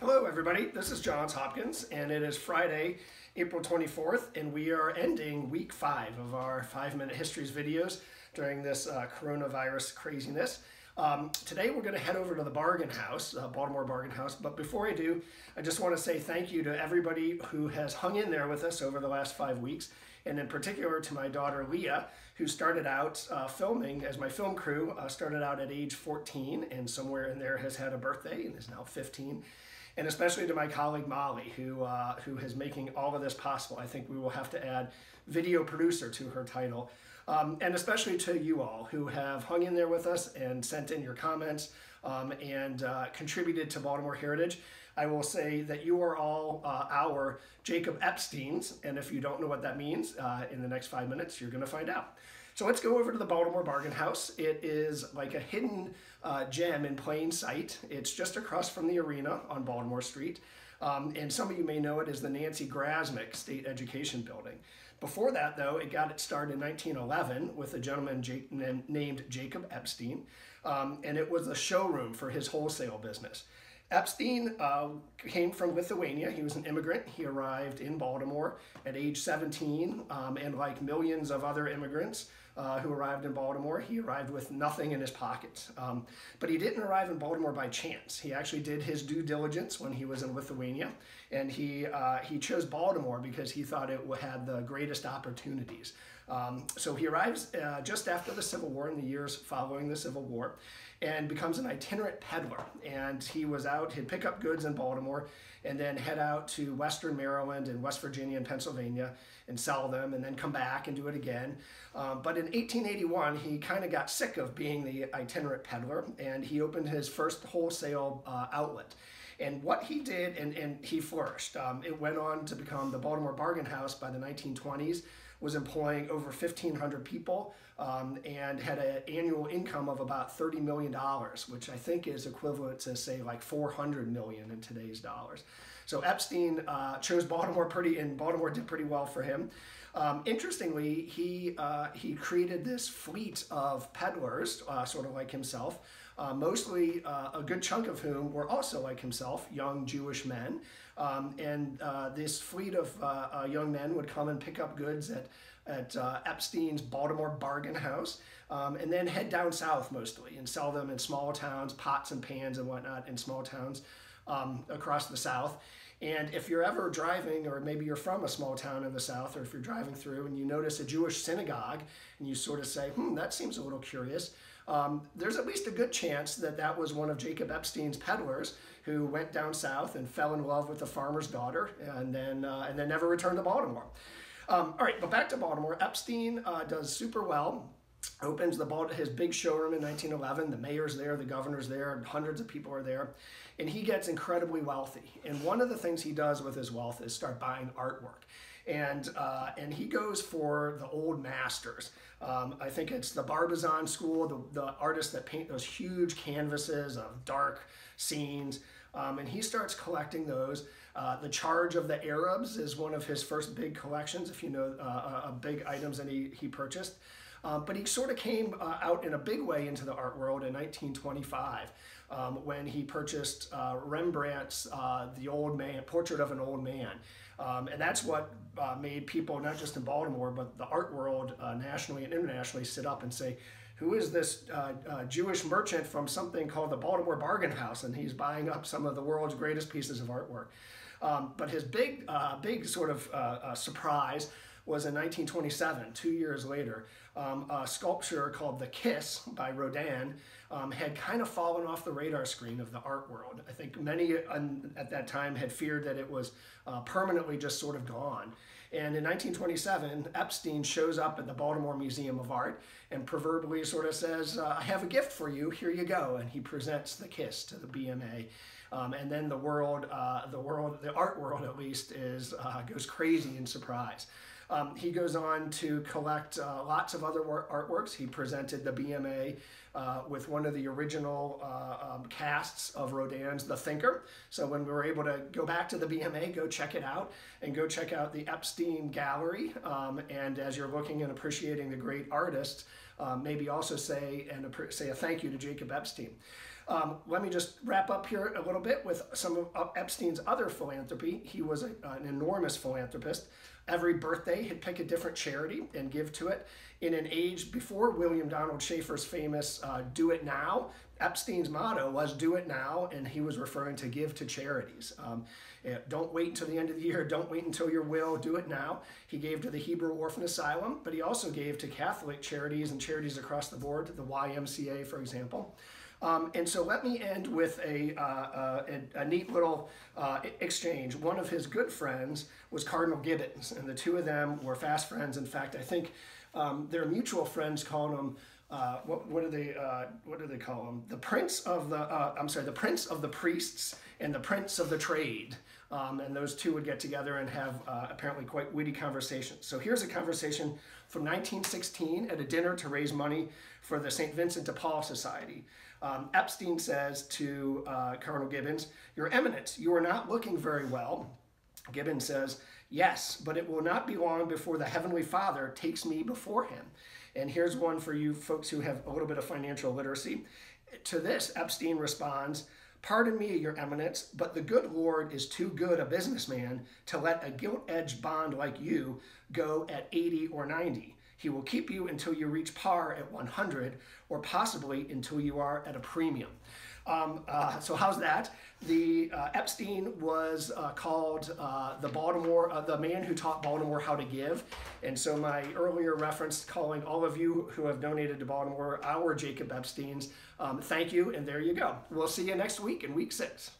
Hello everybody, this is Johns Hopkins and it is Friday, April 24th, and we are ending week 5 of our 5-minute histories videos during this coronavirus craziness. Today we're going to head over to the Bargain House, Baltimore Bargain House, but before I do, I just want to say thank you to everybody who has hung in there with us over the last 5 weeks, and in particular to my daughter Leah, who started out filming as my film crew, started out at age 14 and somewhere in there has had a birthday and is now 15. And especially to my colleague Molly, who is making all of this possible. I think we will have to add video producer to her title. And especially to you all who have hung in there with us and sent in your comments and contributed to Baltimore Heritage. I will say that you are all our Jacob Epsteins, and if you don't know what that means, in the next 5 minutes, you're going to find out. So let's go over to the Baltimore Bargain House. It is like a hidden gem in plain sight. It's just across from the arena on Baltimore Street. And some of you may know it as the Nancy Grasmick State Education Building. Before that, though, it got its start in 1911 with a gentleman named Jacob Epstein, and it was a showroom for his wholesale business. Epstein came from Lithuania. He was an immigrant. He arrived in Baltimore at age 17, and like millions of other immigrants who arrived in Baltimore, he arrived with nothing in his pockets. But he didn't arrive in Baltimore by chance. He actually did his due diligence when he was in Lithuania, and he chose Baltimore because he thought it had the greatest opportunities. So he arrives just after the Civil War, in the years following the Civil War, and becomes an itinerant peddler. And he was out, he'd pick up goods in Baltimore and then head out to Western Maryland and West Virginia and Pennsylvania and sell them and then come back and do it again. But in 1881, he kind of got sick of being the itinerant peddler, and he opened his first wholesale outlet. And what he did, and he flourished. It went on to become the Baltimore Bargain House by the 1920s, was employing over 1,500 people, and had an annual income of about $30 million, which I think is equivalent to, say, like $400 million in today's dollars. So Epstein chose Baltimore and Baltimore did pretty well for him. Interestingly, he created this fleet of peddlers, sort of like himself, mostly a good chunk of whom were also like himself, young Jewish men. This fleet of young men would come and pick up goods at Epstein's Baltimore Bargain House, and then head down south mostly and sell them in small towns, pots and pans and whatnot in small towns across the South. And if you're ever driving, or maybe you're from a small town in the South, or if you're driving through and you notice a Jewish synagogue and you sort of say, that seems a little curious, there's at least a good chance that that was one of Jacob Epstein's peddlers who went down south and fell in love with a farmer's daughter and then never returned to Baltimore. All right, but back to Baltimore. Epstein does super well. Opens his big showroom in 1911. The mayor's there, the governor's there, hundreds of people are there, and he gets incredibly wealthy. And one of the things he does with his wealth is start buying artwork. And he goes for the old masters. I think it's the Barbizon school, the artists that paint those huge canvases of dark scenes, and he starts collecting those. The Charge of the Arabs is one of his first big collections, if you know, big items that he purchased. But he sort of came out in a big way into the art world in 1925 when he purchased Rembrandt's The Old Man, Portrait of an Old Man. And that's what made people, not just in Baltimore, but the art world nationally and internationally, sit up and say, who is this Jewish merchant from something called the Baltimore Bargain House? And he's buying up some of the world's greatest pieces of artwork. But his big sort of surprise was in 1927, 2 years later, a sculpture called The Kiss by Rodin had kind of fallen off the radar screen of the art world. I think many at that time had feared that it was permanently just sort of gone. And in 1927, Epstein shows up at the Baltimore Museum of Art and proverbially sort of says, I have a gift for you, here you go. And he presents The Kiss to the BMA. And then the art world at least, goes crazy in surprise. He goes on to collect lots of other artworks. He presented the BMA with one of the original casts of Rodin's The Thinker. So when we were able to go back to the BMA, go check it out, and go check out the Epstein Gallery. And as you're looking and appreciating the great artists, maybe also say a thank you to Jacob Epstein. Let me just wrap up here a little bit with some of Epstein's other philanthropy. He was an enormous philanthropist. Every birthday, he'd pick a different charity and give to it. In an age before William Donald Schaefer's famous "Do It Now," Epstein's motto was "Do it now," and he was referring to give to charities. Don't wait until the end of the year. Don't wait until your will. Do it now. He gave to the Hebrew Orphan Asylum, but he also gave to Catholic charities and charities across the board, the YMCA, for example. And so let me end with a neat little exchange. One of his good friends was Cardinal Gibbons, and the two of them were fast friends. In fact, I think their mutual friends called him, what do they call him? The Prince of the Prince of the Priests and the Prince of the Trade. And those two would get together and have apparently quite witty conversations. So here's a conversation from 1916 at a dinner to raise money for the St. Vincent de Paul Society. Epstein says to Cardinal Gibbons, "Your Eminence, you are not looking very well." Gibbons says, "Yes, but it will not be long before the Heavenly Father takes me before him." And here's one for you folks who have a little bit of financial literacy. To this, Epstein responds, "Pardon me, Your Eminence, but the good Lord is too good a businessman to let a gilt-edged bond like you go at 80 or 90. He will keep you until you reach par at 100, or possibly until you are at a premium." So how's that? The Epstein was called the man who taught Baltimore how to give. And so my earlier reference calling all of you who have donated to Baltimore our Jacob Epsteins, thank you, and there you go. We'll see you next week in week 6.